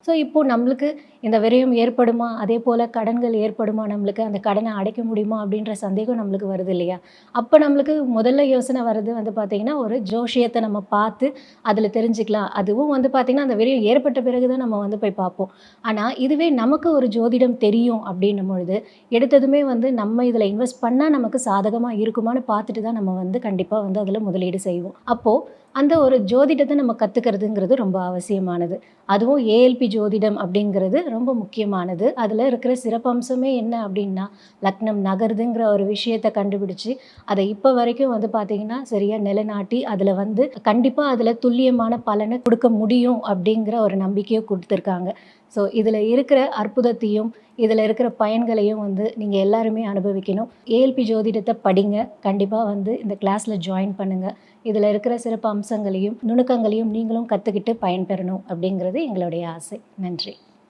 So இப்போது நம்மளுக்கு இந்த விரயம் ஏற்படுமா, அதே போல் கடன்கள் ஏற்படுமா, நம்மளுக்கு அந்த கடனை அடைக்க முடியுமா அப்படின்ற சந்தேகம் நம்மளுக்கு வருது இல்லையா? அப்போ நம்மளுக்கு முதல்ல யோசனை வர்றது வந்து பார்த்திங்கன்னா, ஒரு ஜோஷியத்தை நம்ம பார்த்து அதில் தெரிஞ்சுக்கலாம். அதுவும் வந்து பார்த்திங்கன்னா, அந்த விரயம் ஏற்பட்ட பிறகு தான் நம்ம வந்து போய் பார்ப்போம். ஆனால் இதுவே நமக்கு ஒரு ஜோதிடம் தெரியும் அப்படின்னும் பொழுது, எடுத்ததுமே வந்து நம்ம இதில் இன்வெஸ்ட் பண்ணால் நமக்கு சாதகமாக இருக்குமான்னு பார்த்துட்டு தான் நம்ம வந்து கண்டிப்பாக வந்து அதில் முதலீடு செய்வோம். அப்போது அந்த ஒரு ஜோதிடத்தை நம்ம கத்துக்கிறதுங்கிறது ரொம்ப அவசியமானது. அதுவும் ஏஎல்பி ஜோதிடம் அப்படிங்கிறது ரொம்ப முக்கியமானது. அதில இருக்கிற சிறப்பம்சமே என்ன அப்படின்னா, லக்னம் நகருதுங்கிற ஒரு விஷயத்த கண்டுபிடிச்சு, அத இப்ப வரைக்கும் வந்து பார்த்தீங்கன்னா, சரியா நிலைநாட்டி, அதில வந்து கண்டிப்பா அதில துல்லியமான பலன குடுக்க முடியும் அப்படிங்கிற ஒரு நம்பிக்கைய குடுத்துருக்காங்க. ஸோ இதில இருக்கிற அற்புதத்தையும், இதில இருக்கிற பயன்களையும் வந்து நீங்க எல்லாருமே அனுபவிக்கணும். ஏஎல்பி ஜோதிடத்த படிங்க. கண்டிப்பா வந்து இந்த கிளாஸ்ல ஜாயின் பண்ணுங்க. இதில இருக்கிற சிறப்பு அம்சங்களையும், நுணுக்கங்களையும் நீங்களும் கத்துக்கிட்டு பயன்பெறணும் அப்படிங்கிறது எங்களுடைய ஆசை. நன்றி.